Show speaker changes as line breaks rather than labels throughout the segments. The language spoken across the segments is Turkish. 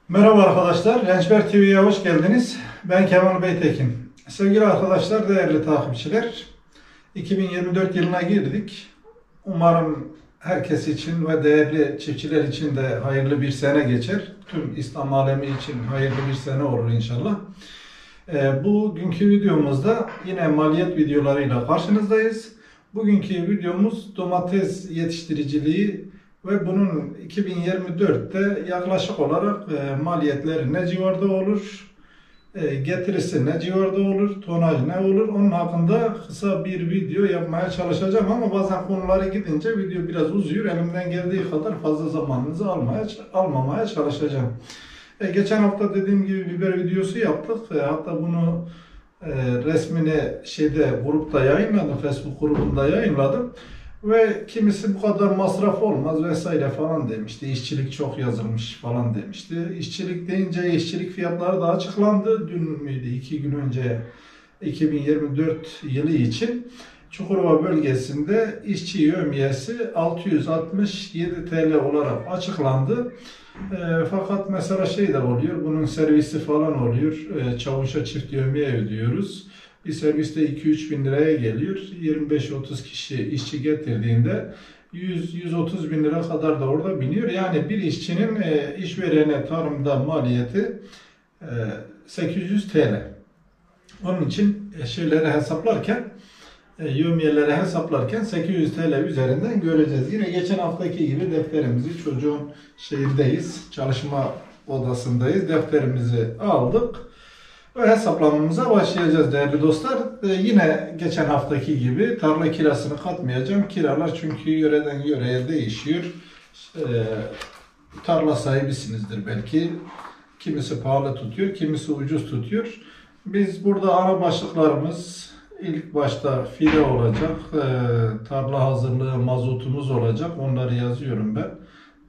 Merhaba arkadaşlar, Rençber TV'ye hoş geldiniz. Ben Kemal Beytekin. Sevgili arkadaşlar, değerli takipçiler, 2024 yılına girdik. Umarım herkes için ve değerli çiftçiler için de hayırlı bir sene geçer. Tüm İslam alemi için hayırlı bir sene olur inşallah. Bugünkü videomuzda yine maliyet videolarıyla karşınızdayız. Bugünkü videomuz domates yetiştiriciliği ve bunun 2024'te yaklaşık olarak maliyetleri ne civarda olur, getirisi ne civarda olur, tonaj ne olur, onun hakkında kısa bir video yapmaya çalışacağım ama bazen konuları gidince video biraz uzuyor. Elimden geldiği kadar fazla zamanınızı almamaya çalışacağım. Geçen hafta dediğim gibi biber videosu yaptık. Hatta bunu resmini grupta yayınladım, Facebook grubunda yayınladım. Ve kimisi bu kadar masraf olmaz vesaire falan demişti. İşçilik çok yazılmış falan demişti. İşçilik deyince işçilik fiyatları da açıklandı. Dün müydü? 2 gün önce 2024 yılı için Çukurova bölgesinde işçi yevmiyesi 667 TL olarak açıklandı. Fakat mesela de oluyor, bunun servisi falan oluyor. Çavuşa çift yevmiye ödüyoruz. Bir serviste 2-3 bin liraya geliyor. 25-30 kişi işçi getirdiğinde 100-130 bin lira kadar da orada biniyor. Yani bir işçinin işverene tarımda maliyeti 800 TL. Onun için şeyleri hesaplarken, yevmiyeleri hesaplarken 800 TL üzerinden göreceğiz. Yine geçen haftaki gibi defterimizi çocuğun şeyindeyiz, çalışma odasındayız. Defterimizi aldık ve hesaplamamıza başlayacağız değerli dostlar. Yine geçen haftaki gibi tarla kirasını katmayacağım. Kiralar çünkü yöreden yöreye değişiyor. Tarla sahibisinizdir belki. Kimisi pahalı tutuyor, kimisi ucuz tutuyor. Biz burada ana başlıklarımız ilk başta fide olacak, tarla hazırlığı, mazotumuz olacak. Onları yazıyorum ben,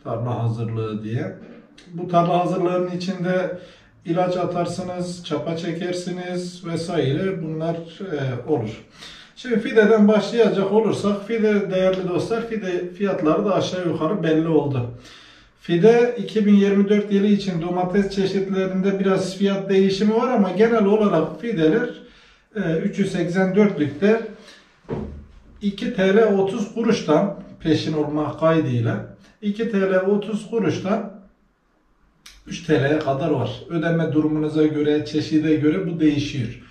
tarla hazırlığı diye. Bu tarla hazırlığının içinde ilaç atarsınız, çapa çekersiniz vesaire, bunlar olur. Şimdi fideden başlayacak olursak, fide değerli dostlar, fide fiyatları da aşağı yukarı belli oldu. Fide 2024 yılı için domates çeşitlerinde biraz fiyat değişimi var ama genel olarak fideler 384'lükte 2 TL 30 kuruştan peşin olma kaydıyla 2 TL 30 kuruştan 3 TL'ye kadar var. Ödeme durumunuza göre, çeşide göre bu değişiyor.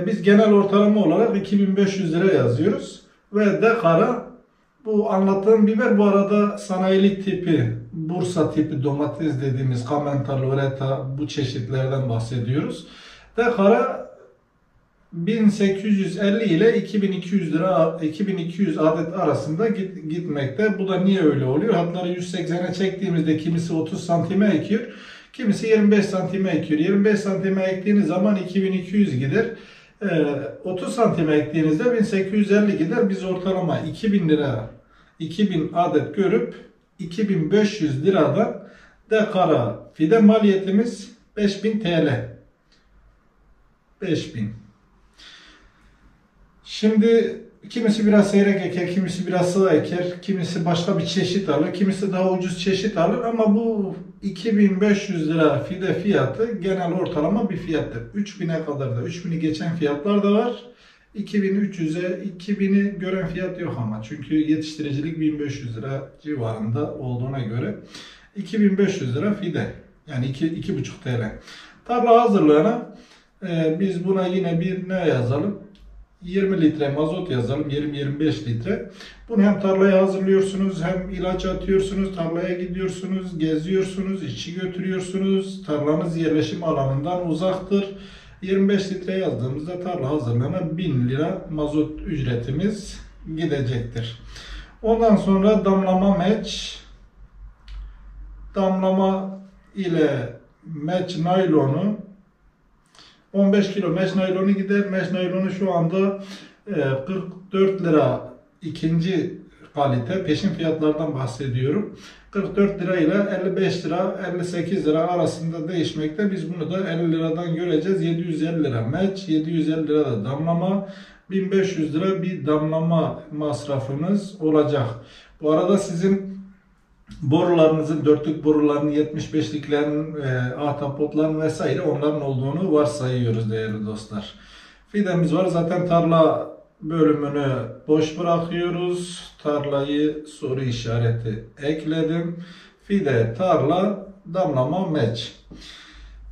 Biz genel ortalama olarak 2500 lira yazıyoruz. Ve dekara, bu anlattığım biber bu arada sanayilik tipi, Bursa tipi domates dediğimiz Kamenta, Loretta, bu çeşitlerden bahsediyoruz. Dekara 1850 ile 2200 lira, 2200 adet arasında gitmekte. Bu da niye öyle oluyor? Hatları 180'e çektiğimizde kimisi 30 santime ekiyor, kimisi 25 santime ekiyor. 25 santime ektiğiniz zaman 2200 gider. 30 santime ektiğinizde 1850 gider. Biz ortalama 2000 lira, 2000 adet görüp 2500 liradan dekara fide maliyetimiz 5000 TL. 5000. Şimdi kimisi biraz seyrek eker, kimisi biraz sığ eker, kimisi başka bir çeşit alır, kimisi daha ucuz çeşit alır ama bu 2500 lira fide fiyatı genel ortalama bir fiyattır. 3000'e kadar da, 3000'i geçen fiyatlar da var. 2300'e, 2000'i gören fiyat yok ama çünkü yetiştiricilik 1500 lira civarında olduğuna göre 2500 lira fide, yani 2,5 TL. Tarla hazırlığına biz buna yine bir ne yazalım? 20 litre mazot yazalım, 20-25 litre. Bunu hem tarlaya hazırlıyorsunuz, hem ilaç atıyorsunuz, tarlaya gidiyorsunuz, geziyorsunuz, işçi götürüyorsunuz. Tarlanız yerleşim alanından uzaktır. 25 litre yazdığımızda tarla hazırlığına 1000 lira mazot ücretimiz gidecektir. Ondan sonra damlama meç. Damlama ile meç naylonu 15 kilo meş naylonu gider. Meş naylonu şu anda 44 lira ikinci kalite. Peşin fiyatlardan bahsediyorum. 44 lira ile 55 lira, 58 lira arasında değişmekte. Biz bunu da 50 liradan göreceğiz. 750 lira meç, 750 lira da damlama, 1500 lira bir damlama masrafınız olacak. Bu arada sizin borularınızın, dörtlük borularının, 75'liklerin, ahtapotların vesaire onların olduğunu varsayıyoruz değerli dostlar. Fidemiz var. Zaten tarla bölümünü boş bırakıyoruz. Tarlayı soru işareti ekledim. Fide, tarla, damlama, meç.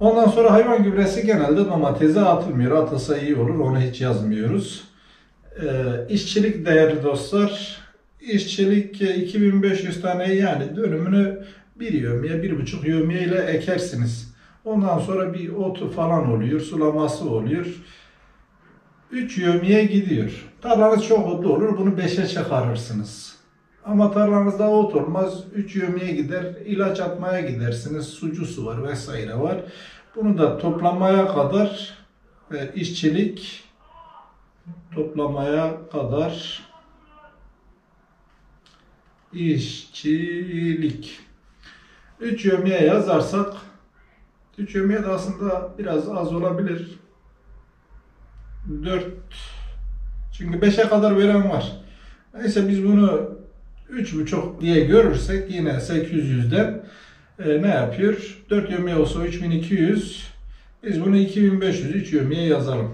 Ondan sonra hayvan gübresi genelde domatese atılmıyor. Atılsa iyi olur. Onu hiç yazmıyoruz. İşçilik değerli dostlar. İşçilik 2500 tane, yani dönümünü bir yövmiye, 1,5 yövmiye ile ekersiniz. Ondan sonra bir otu falan oluyor. Sulaması oluyor. 3 yövmiye gidiyor. Tarlanız çok otlu olur. Bunu 5'e çıkarırsınız. Ama tarlanızda ot olmaz. 3 yövmiye gider. İlaç atmaya gidersiniz. Sucusu var vesaire var. Bunu da toplamaya kadar işçilik, toplamaya kadar işçilik. 3 yövmiye yazarsak, 3 yövmiye de aslında biraz az olabilir. 4, çünkü 5'e kadar veren var. Neyse biz bunu 3,5 diye görürsek yine 800'den ne yapıyor? 4 yövmiye olsa 3200. Biz bunu 2500, 3 yövmiye yazalım.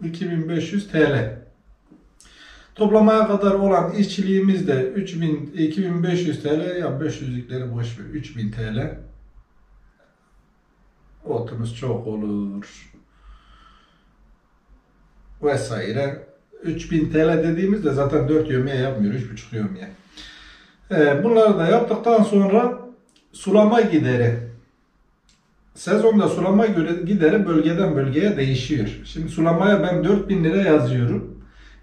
2500 TL. Toplamaya kadar olan işçiliğimiz de 2500 TL. Ya 500'lükleri boş ver. 3000 TL. Otumuz çok olur. Vesaire. 3000 TL dediğimizde zaten 4 yövmiye yapmıyor. 3,5 yövmiye. Bunları da yaptıktan sonra sulama gideri. Sezonda sulama gideri bölgeden bölgeye değişiyor. Şimdi sulamaya ben 4000 lira yazıyorum.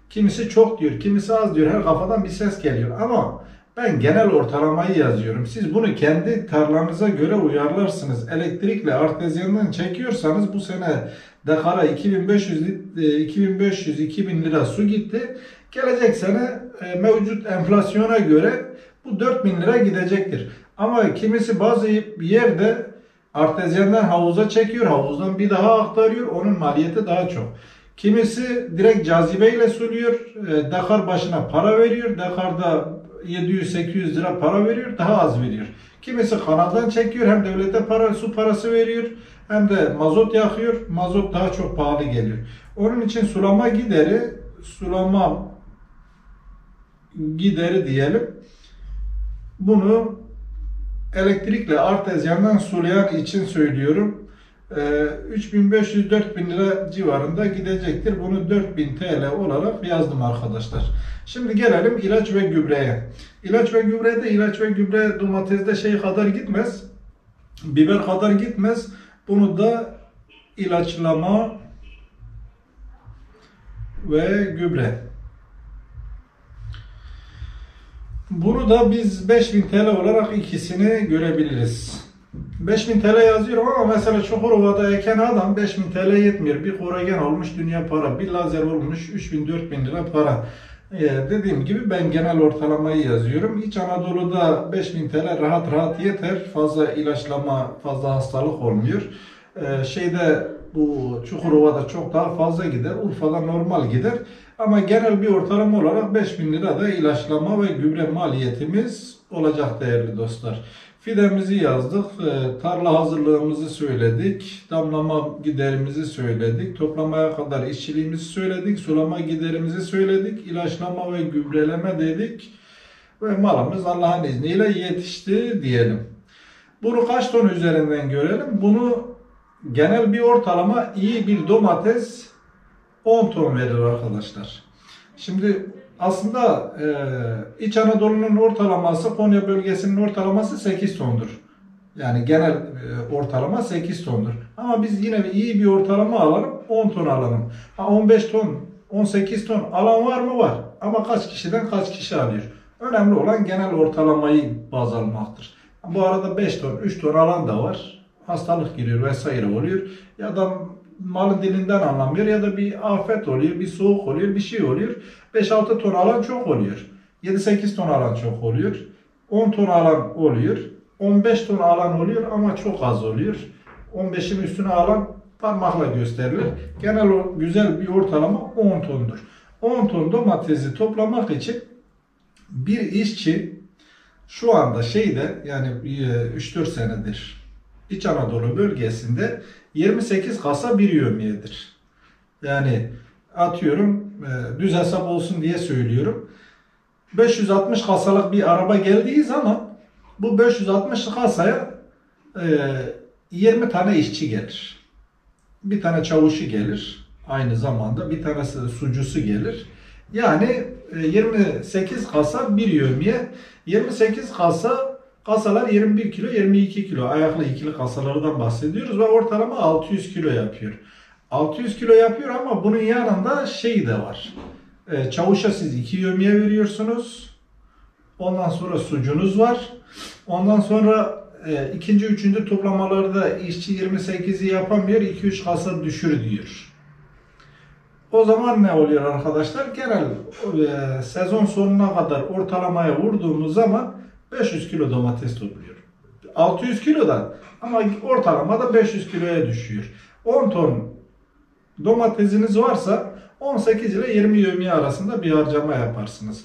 Kimisi çok diyor, kimisi az diyor. Her kafadan bir ses geliyor. Ama ben genel ortalamayı yazıyorum. Siz bunu kendi tarlanıza göre uyarlarsınız. Elektrikle artezyandan çekiyorsanız bu sene dekara 2500-2000 lira su gitti. Gelecek sene mevcut enflasyona göre bu 4000 lira gidecektir. Ama kimisi bazı yerde artezyandan havuza çekiyor, havuzdan bir daha aktarıyor. Onun maliyeti daha çok. Kimisi direkt cazibeyle suluyor, dekar başına para veriyor. Dekarda 700-800 lira para veriyor, daha az veriyor. Kimisi kanaldan çekiyor, hem devlete su parası veriyor, hem de mazot yakıyor. Mazot daha çok pahalı geliyor. Onun için sulama gideri diyelim. Bunu elektrikle artezyandan sulayan için söylüyorum. 3500-4000 lira civarında gidecektir. Bunu 4000 TL olarak yazdım arkadaşlar. Şimdi gelelim ilaç ve gübreye. İlaç ve gübre domatesde şey kadar gitmez. Biber kadar gitmez. Bunu da ilaçlama ve gübre. Bunu da biz 5000 TL olarak ikisini görebiliriz. 5000 TL yazıyorum ama mesela Çukurova'da eken adam 5000 TL yetmiyor. Bir koragen olmuş dünya para, bir lazer olmuş 3000-4000 lira para. Dediğim gibi ben genel ortalamayı yazıyorum. İç Anadolu'da 5000 TL rahat rahat yeter. Fazla ilaçlama, fazla hastalık olmuyor. Bu Çukurova'da çok daha fazla gider. Urfa'da normal gider. Ama genel bir ortalama olarak 5000 lira da ilaçlama ve gübre maliyetimiz olacak değerli dostlar. Fidemizi yazdık, tarla hazırlığımızı söyledik, damlama giderimizi söyledik, toplamaya kadar işçiliğimizi söyledik, sulama giderimizi söyledik, ilaçlama ve gübreleme dedik ve malımız Allah'ın izniyle yetişti diyelim. Bunu kaç ton üzerinden görelim? Bunu genel bir ortalama, iyi bir domates 10 ton verir arkadaşlar. Şimdi aslında İç Anadolu'nun ortalaması, Konya bölgesinin ortalaması 8 tondur. Yani genel ortalama 8 tondur. Ama biz yine iyi bir ortalama alalım, 10 ton alalım. 15 ton, 18 ton alan var mı? Var. Ama kaç kişiden kaç kişi alıyor? Önemli olan genel ortalamayı baz almaktır. Bu arada 5 ton, 3 ton alan da var. Hastalık giriyor vesaire oluyor. Ya da malın dilinden anlamıyor ya da bir afet oluyor, bir soğuk oluyor, bir şey oluyor. 5-6 ton alan çok oluyor. 7-8 ton alan çok oluyor. 10 ton alan oluyor. 15 ton alan oluyor ama çok az oluyor. 15'in üstüne alan parmakla gösterilir. Genel güzel bir ortalama 10 tondur. 10 ton domatesi toplamak için bir işçi Şu anda şeyde yani 3-4 senedir İç Anadolu bölgesinde 28 kasa bir yevmiyedir. Yani atıyorum düz hesap olsun diye söylüyorum. 560 kasalık bir araba geldiği zaman bu 560 kasaya 20 tane işçi gelir. Bir tane çavuşu gelir. Aynı zamanda bir tanesi sucusu gelir. Yani 28 kasa bir yevmiye. 28 kasalar 21 kilo, 22 kilo. Ayaklı ikili kasalardan bahsediyoruz ve ortalama 600 kilo yapıyor. 600 kilo yapıyor ama bunun yanında şey de var. Çavuşa siz 2 yevmiye veriyorsunuz. Ondan sonra sucunuz var. Ondan sonra ikinci, üçüncü toplamalarda işçi 28'i yapamıyor, 2-3 kasa düşür diyor. O zaman ne oluyor arkadaşlar? Genel sezon sonuna kadar ortalamaya vurduğumuz zaman 500 kilo domates topluyor. 600 kilodan ama ortalamada 500 kiloya düşüyor. 10 ton domatesiniz varsa 18 ile 20 yevmiye arasında bir harcama yaparsınız.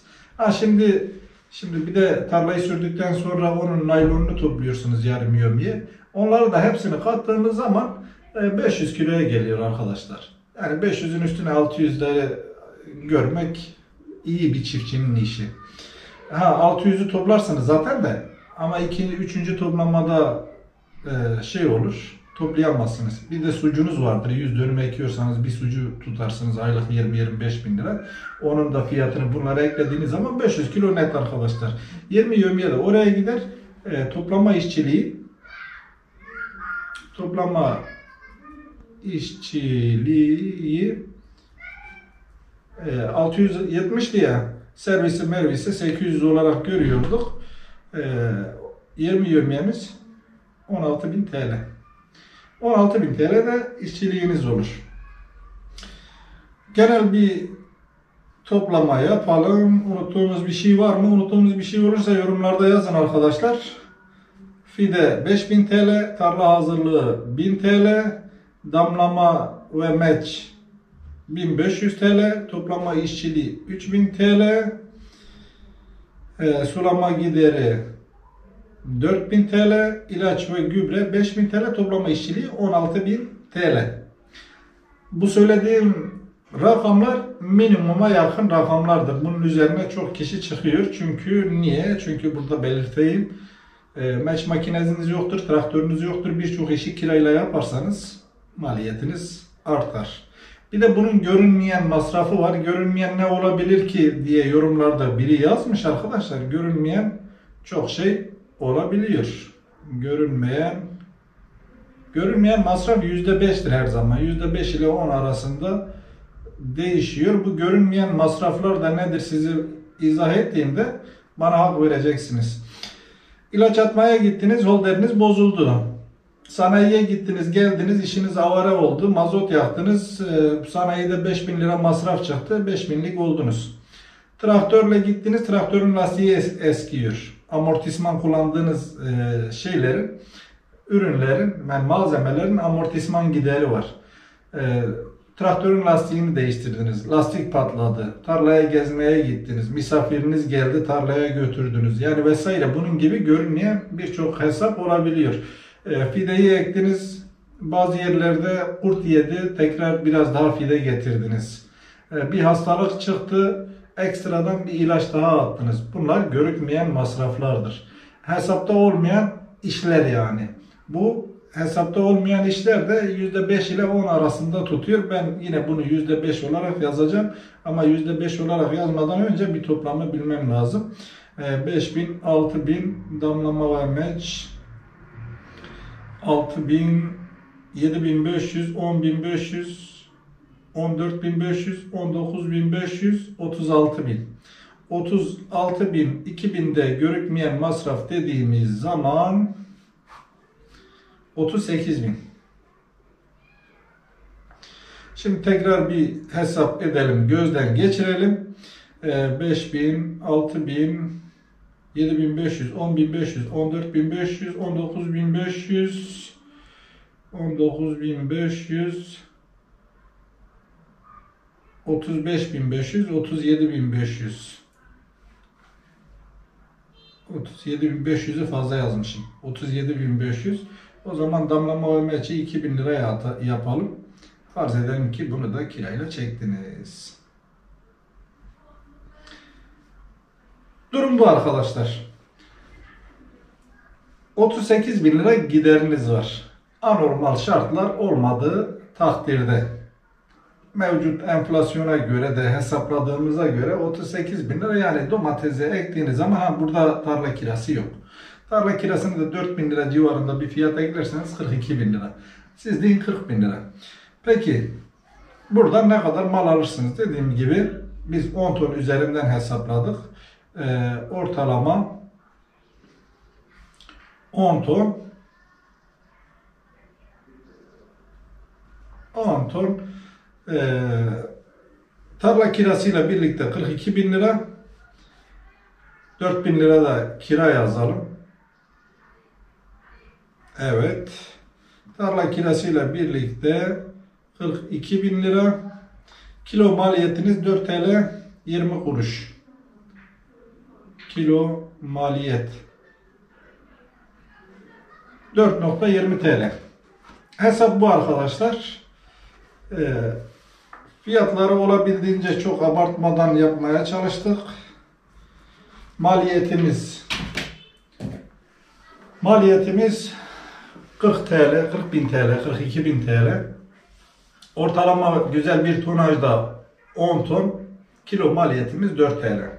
Şimdi bir de tarlayı sürdükten sonra onun naylonunu topluyorsunuz yarım yevmiye. Onları da hepsini kattığınız zaman 500 kiloya geliyor arkadaşlar. Yani 500'ün üstüne 600'leri görmek iyi bir çiftçinin işi. 600'ü toplarsınız zaten de ama 3. toplamada şey olur, toplayamazsınız. Bir de sucunuz vardır. 100 dönüm ekiyorsanız bir sucu tutarsınız aylık 20-25 bin lira. Onun da fiyatını bunlara eklediğiniz zaman 500 kilo net arkadaşlar. 20 yevmiye de oraya gider. Toplama işçiliği 670 diye servisi 800 olarak görüyorduk. 20 yevmiyemiz 16.000 TL. 16.000 TL de işçiliğiniz olur. Genel bir toplama yapalım. Unuttuğumuz bir şey var mı? Unuttuğumuz bir şey olursa yorumlarda yazın arkadaşlar. Fide 5.000 TL, tarla hazırlığı 1000 TL, damlama ve meç 1500 TL, toplama işçiliği 3000 TL, sulama gideri 4000 TL, ilaç ve gübre 5000 TL, toplama işçiliği 16.000 TL. Bu söylediğim rakamlar minimuma yakın rakamlardır. Bunun üzerine çok kişi çıkıyor. Çünkü niye? Çünkü burada belirteyim. Meç makineniz yoktur, traktörünüz yoktur. Birçok işi kirayla yaparsanız maliyetiniz artar. Bir de bunun görünmeyen masrafı var. Görünmeyen ne olabilir ki diye yorumlarda biri yazmış arkadaşlar. Görünmeyen çok şey olabiliyor. Görünmeyen masraf %5'tir her zaman. %5 ile 10 arasında değişiyor. Bu görünmeyen masraflar da nedir sizi izah ettiğimde bana hak vereceksiniz. İlaç atmaya gittiniz, holderiniz bozuldu. Sanayiye gittiniz, geldiniz, işiniz avara oldu. Mazot yaktınız, sanayide 5.000 lira masraf çıktı, 5.000'lik oldunuz. Traktörle gittiniz, traktörün lastiği eskiyor. Amortisman kullandığınız ürünlerin, yani malzemelerin amortisman gideri var. Traktörün lastiğini değiştirdiniz, lastik patladı, tarlaya gezmeye gittiniz, misafiriniz geldi, tarlaya götürdünüz. Yani vesaire bunun gibi görünmeyen birçok hesap olabiliyor. Fideyi ektiniz, bazı yerlerde kurt yedi, tekrar biraz daha fide getirdiniz. Bir hastalık çıktı, ekstradan bir ilaç daha attınız. Bunlar görünmeyen masraflardır. Hesapta olmayan işler yani. Bu hesapta olmayan işler de %5 ile 10 arasında tutuyor. Ben yine bunu %5 olarak yazacağım. Ama %5 olarak yazmadan önce bir toplamı bilmem lazım. 5.000, 6.000 damlama ve meç, 6.000, 7.500, 10.500, 14.500, 19.500, 36.000. 36.000, 2.000'de görünmeyen masraf dediğimiz zaman 38.000. Şimdi tekrar bir hesap edelim, gözden geçirelim. 5.000, 6.000, 7.500, 10.500, 14.500, 19.500, 19.500, 35.500, 37.500, 37.500'ü fazla yazmışım. 37.500. O zaman damlama ve melçeği 2.000 liraya yapalım. Farz edelim ki bunu da kirayla çektiniz. Durum bu arkadaşlar. 38.000 lira gideriniz var. Anormal şartlar olmadığı takdirde. Mevcut enflasyona göre de hesapladığımıza göre 38.000 lira, yani domatesi ektiğiniz zaman burada tarla kirası yok. Tarla kirasını da 4.000 lira civarında bir fiyata eklerseniz 42.000 lira. Siz deyin 40.000 lira. Peki buradan ne kadar mal alırsınız? Dediğim gibi biz 10 ton üzerinden hesapladık. Ortalama 10 ton tarla kirasıyla birlikte 42.000 lira, 4.000 lira da kira yazalım. Evet, tarla kirasıyla birlikte 42.000 lira, kilo maliyetiniz 4 TL 20 kuruş. Kilo maliyet 4.20 TL. Hesap bu arkadaşlar. Fiyatları olabildiğince çok abartmadan yapmaya çalıştık. Maliyetimiz 40 TL, 40.000 TL, 42.000 TL. Ortalama güzel bir tonajda 10 ton, kilo maliyetimiz 4 TL.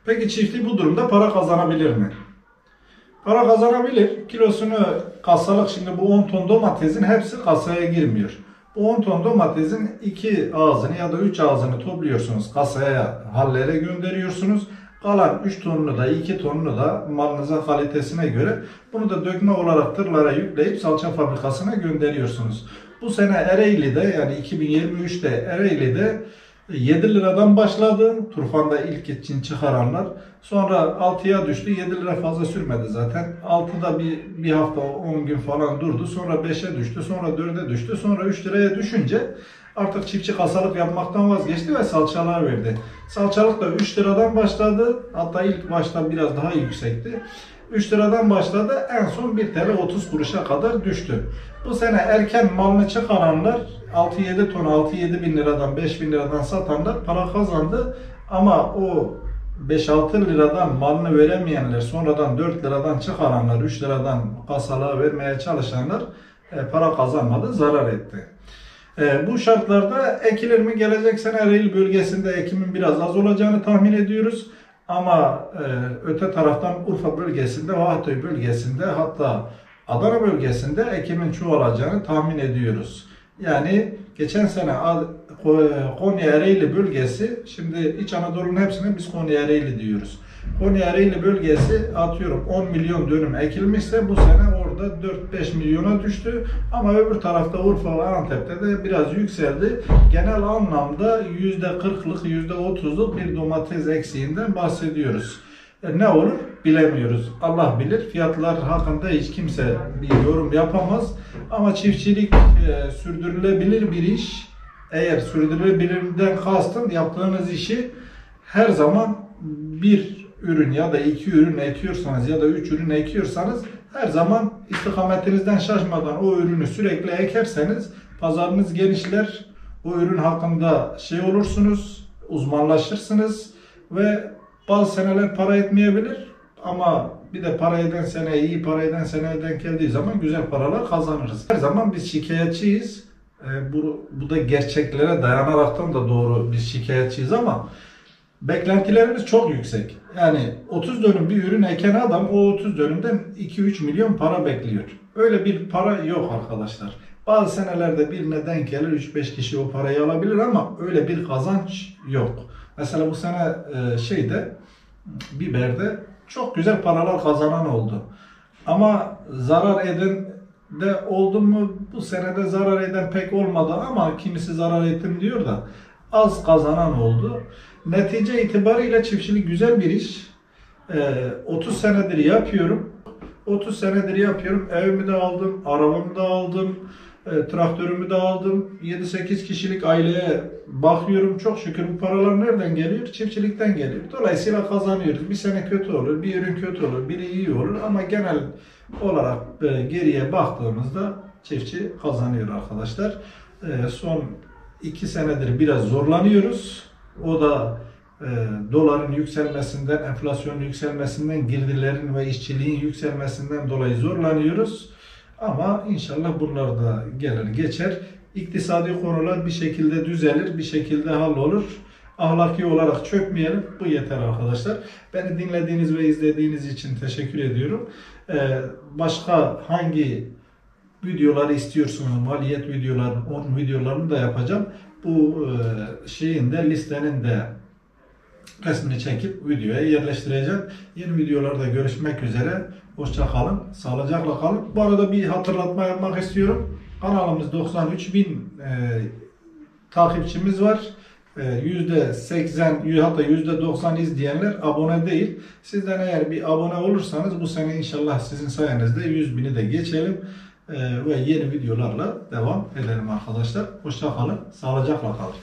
Peki çiftlik bu durumda para kazanabilir mi? Para kazanabilir. Kilosunu kasalık, şimdi bu 10 ton domatesin hepsi kasaya girmiyor. Bu 10 ton domatesin 2 ağzını ya da 3 ağzını topluyorsunuz, kasaya, hallere gönderiyorsunuz. Kalan 3 tonunu da 2 tonunu da malınızın kalitesine göre bunu da dökme olarak tırlara yükleyip salça fabrikasına gönderiyorsunuz. Bu sene Ereğli'de, yani 2023'te Ereğli'de 7 liradan başladı. Turfan'da ilk için çıkaranlar. Sonra 6'ya düştü. 7 lira fazla sürmedi zaten. 6'da bir hafta 10 gün falan durdu. Sonra 5'e düştü. Sonra 4'e düştü. Sonra 3 liraya düşünce artık çiftçi kasalık yapmaktan vazgeçti ve salçalar verdi. Salçalık da 3 liradan başladı. Hatta ilk başta biraz daha yüksekti. 3 liradan başladı. En son 1 TL 30 kuruşa kadar düştü. Bu sene erken malını çıkaranlar 6-7 ton 6-7 bin liradan 5 bin liradan satanlar para kazandı. Ama o 5-6 liradan malını veremeyenler, sonradan 4 liradan çıkaranlar, 3 liradan kasalığa vermeye çalışanlar para kazanmadı, zarar etti. Bu şartlarda ekilir mi? Gelecek sene Ereğli bölgesinde ekimin biraz az olacağını tahmin ediyoruz. Ama öte taraftan Urfa bölgesinde, Vahatoy bölgesinde, hatta Adana bölgesinde ekimin çoğalacağını tahmin ediyoruz. Yani geçen sene Konya Ereğli bölgesi, şimdi İç Anadolu'nun hepsine biz Konya Ereğli diyoruz. Konya Ereğli bölgesi atıyorum 10 milyon dönüm ekilmişse bu sene orada 4-5 milyona düştü. Ama öbür tarafta Urfa ve Antep'te de biraz yükseldi. Genel anlamda %40'lık, %30'luk bir domates eksiğinden bahsediyoruz. Ne olur bilemiyoruz. Allah bilir. Fiyatlar hakkında hiç kimse bir yorum yapamaz. Ama çiftçilik sürdürülebilir bir iş. Eğer sürdürülebilirden kastım yaptığınız işi her zaman bir ürün ya da 2 ürün ekiyorsanız ya da 3 ürün ekiyorsanız her zaman istikametinizden şaşmadan o ürünü sürekli ekerseniz pazarınız genişler. O ürün hakkında olursunuz, uzmanlaşırsınız ve bazı seneler para etmeyebilir ama bir de para eden sene, iyi para eden seneye denk geldiği zaman güzel paralar kazanırız. Her zaman biz şikayetçiyiz. Bu da gerçeklere dayanaraktan da doğru, biz şikayetçiyiz ama beklentilerimiz çok yüksek. Yani 30 dönüm bir ürün eken adam o 30 dönümden 2-3 milyon para bekliyor. Öyle bir para yok arkadaşlar. Bazı senelerde birine denk gelir, 3-5 kişi o parayı alabilir ama öyle bir kazanç yok. Mesela bu sene biberde çok güzel paralar kazanan oldu. Ama zarar eden de oldu mu? Bu senede zarar eden pek olmadı ama kimisi zarar ettim diyor da az kazanan oldu. Netice itibariyle çiftçilik güzel bir iş. 30 senedir yapıyorum. 30 senedir yapıyorum. Evimi de aldım, arabamı da aldım. Traktörümü de aldım. 7-8 kişilik aileye bakıyorum. Çok şükür bu paralar nereden geliyor? Çiftçilikten geliyor. Dolayısıyla kazanıyoruz. Bir sene kötü olur, bir ürün kötü olur, biri iyi olur ama genel olarak geriye baktığımızda çiftçi kazanıyor arkadaşlar. Son 2 senedir biraz zorlanıyoruz. O da doların yükselmesinden, enflasyonun yükselmesinden, girdilerin ve işçiliğin yükselmesinden dolayı zorlanıyoruz. Ama inşallah bunlar da gelir geçer. İktisadi konular bir şekilde düzelir, bir şekilde hallolur. Ahlaki olarak çökmeyelim. Bu yeter arkadaşlar. Beni dinlediğiniz ve izlediğiniz için teşekkür ediyorum. Başka hangi videoları istiyorsunuz? Maliyet videolarını, onun videolarını da yapacağım. Bu şeyin de listenin de resmini çekip videoya yerleştireceğim. Yeni videolarda görüşmek üzere. Hoşça kalın, sağlıcakla kalın. Bu arada bir hatırlatma yapmak istiyorum. Kanalımız 93.000 takipçimiz var. %80 hatta %90 izleyenler abone değil. Sizden eğer bir abone olursanız bu sene inşallah sizin sayenizde 100.000'i de geçelim. Ve yeni videolarla devam edelim arkadaşlar. Hoşça kalın, sağlıcakla kalın.